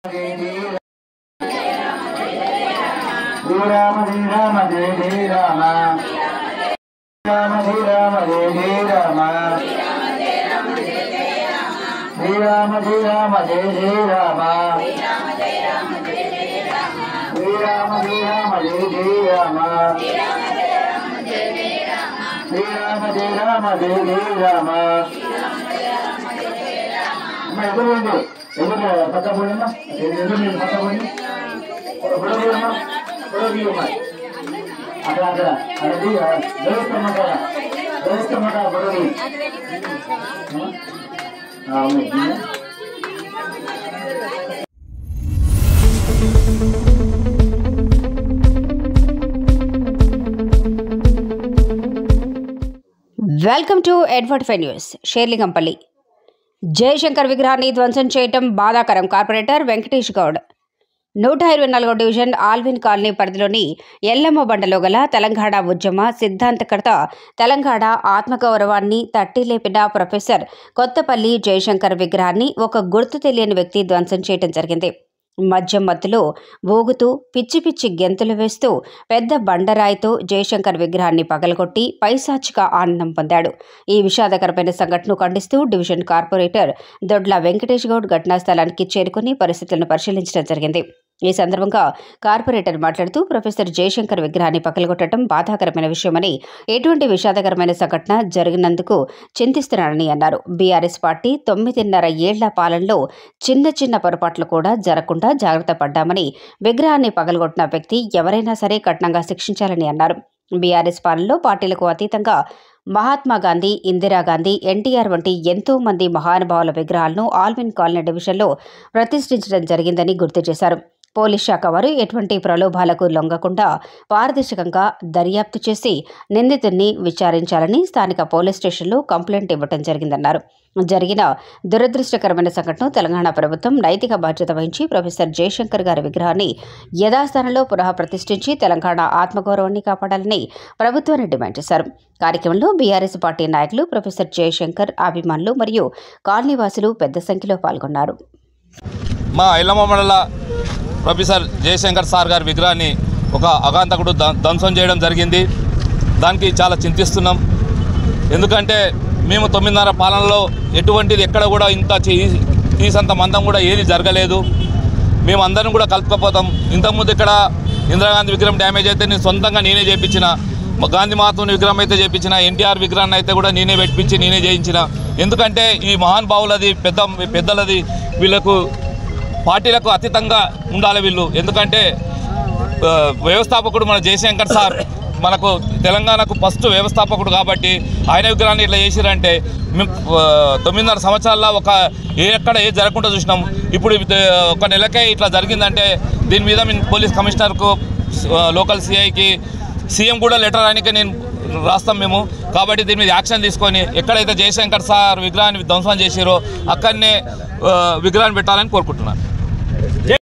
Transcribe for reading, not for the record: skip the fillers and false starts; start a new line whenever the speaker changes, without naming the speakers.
Rama Rama Jai Jai Rama Rama Rama Jai Jai Rama Rama Rama Jai Jai Rama Rama Rama Jai Jai Rama Rama Rama Jai Jai Rama मैं इधर पता बोले ना इधर मेरे पता बोले बड़ा बोले ना बड़ा भी होगा अगर अगर अगर भी दोस्त मटा बड़ा भी हाँ मैं
వెల్కమ్ టు ఎడ్వర్డ్ ఫై న్యూస్. షేర్లింగంపల్లి జయశంకర్ విగ్రహాన్ని ధ్వంసం చేయటం బాధాకరం. కార్పొరేటర్ వెంకటేష్ గౌడ్ 124వ డివిజన్ ఆల్విన్ కాలనీ పరిధిలోని ఎల్లమ్మ బండలో గల తెలంగాణ ఉద్యమ సిద్ధాంతకర్త, తెలంగాణ ఆత్మగౌరవాన్ని తట్టిలేపిన ప్రొఫెసర్ కొత్తపల్లి జయశంకర్ విగ్రహాన్ని ఒక గుర్తు తెలియని వ్యక్తి ధ్వంసం చేయడం జరిగింది. మద్యం మత్తులో ఊగుతూ పిచ్చి పిచ్చి గెంతులు వేస్తూ పెద్ద బండరాయితో జయశంకర్ విగ్రహాన్ని పగలగొట్టి పైశాచిక ఆనందం పొందాడు. ఈ విషాదకరమైన సంఘటనను ఖండిస్తూ డివిజన్ కార్పొరేటర్ దొడ్ల వెంకటేష్ గౌడ్ ఘటనా స్థలానికి చేరుకుని పరిస్థితులను పరిశీలించడం జరిగింది. ఈ సందర్భంగా కార్పొరేటర్ మాట్లాడుతూ ప్రొఫెసర్ జయశంకర్ విగ్రహాన్ని పగలగొట్టడం బాధాకరమైన విషయమని, ఎటువంటి విషాదకరమైన సంఘటన జరిగినందుకు చింతిస్తున్నానని అన్నారు. బీఆర్ఎస్ పార్టీ 9.5 ఏళ్ల పాలనలో చిన్న చిన్న పొరపాట్లు కూడా జరగకుండా జాగ్రత్త పడ్డామని, విగ్రహాన్ని పగలగొట్టిన వ్యక్తి ఎవరైనా సరే కఠినంగా శిక్షించాలని అన్నారు. బీఆర్ఎస్ పాలనలో పార్టీలకు అతీతంగా మహాత్మా గాంధీ, ఇందిరాగాంధీ, ఎన్టీఆర్ వంటి ఎంతో మంది మహానుభావుల విగ్రహాలను ఆల్విన్ కాలనీ డివిజన్లో ప్రతిష్ఠించడం జరిగిందని గుర్తు చేశారు. పోలీస్ శాఖ వారు ఎటువంటి ప్రలోభాలకు లొంగకుండా పారదర్శకంగా దర్యాప్తు చేసి నిందితుడిని విచారించాలని స్థానిక పోలీస్ స్టేషన్లో కంప్లైంట్ ఇవ్వడం జరిగిందన్నారు. జరిగిన దురదృష్టకరమైన సంఘటన తెలంగాణ ప్రభుత్వం నైతిక బాధ్యత వహించి ప్రొఫెసర్ జయశంకర్ గారి విగ్రహాన్ని యథాస్థానంలో పునః ప్రతిష్ఠించి తెలంగాణ ఆత్మగౌరవాన్ని కాపాడాలని ప్రభుత్వాన్ని డిమాండ్ చేశారు. కార్యక్రమంలో బీఆర్ఎస్ పార్టీ నాయకులు, ప్రొఫెసర్ జయశంకర్ అభిమానులు మరియు కాలనీవాసులు పెద్ద సంఖ్యలో పాల్గొన్నారు.
మా ఎల్లమ్మ మండల ప్రొఫెసర్ జయశంకర్ సార్ గారి విగ్రహాన్ని ఒక అగాంతకుడు ధ్వంసం చేయడం జరిగింది. దానికి చాలా చింతిస్తున్నాం. ఎందుకంటే మేము 9.5 పాలనలో ఎటువంటిది ఎక్కడ కూడా ఇంత తీసంత మందం కూడా ఏది జరగలేదు. మేము అందరం కూడా కలుపుకపోతాం. ఇంతకుముందు ఇక్కడ ఇందిరాగాంధీ విగ్రహం డ్యామేజ్ అయితే నేను సొంతంగా నేనే చేయించిన, గాంధీ మహాత్ముని విగ్రహం అయితే చేయించిన, ఎన్టీఆర్ విగ్రహాన్ని అయితే కూడా నేనే పెట్టించి నేనే చేయించిన. ఎందుకంటే ఈ మహానుభావులది పెద్దలది వీళ్ళకు పార్టీలకు అతీతంగా ఉండాలి వీళ్ళు. ఎందుకంటే వ్యవస్థాపకుడు మన జయశంకర్ సార్ మనకు తెలంగాణకు ఫస్ట్ వ్యవస్థాపకుడు కాబట్టి ఆయన విగ్రహాన్ని ఇట్లా చేసిరంటే మేము 9.5 సంవత్సరాల్లో ఎక్కడ ఏది జరగకుండా చూసినాం. ఇప్పుడు ఒక నెలకే ఇట్లా జరిగిందంటే దీని మీద మేము పోలీస్ కమిషనర్కు, లోకల్ సిఐకి, సీఎం కూడా లెటర్ ఆయనకే నేను రాస్తాం మేము. కాబట్టి దీని మీద యాక్షన్ తీసుకొని ఎక్కడైతే జయశంకర్ సార్ విగ్రహాన్ని ధ్వంసం చేసిరో అక్కడనే విగ్రహాన్ని పెట్టాలని కోరుకుంటున్నాను.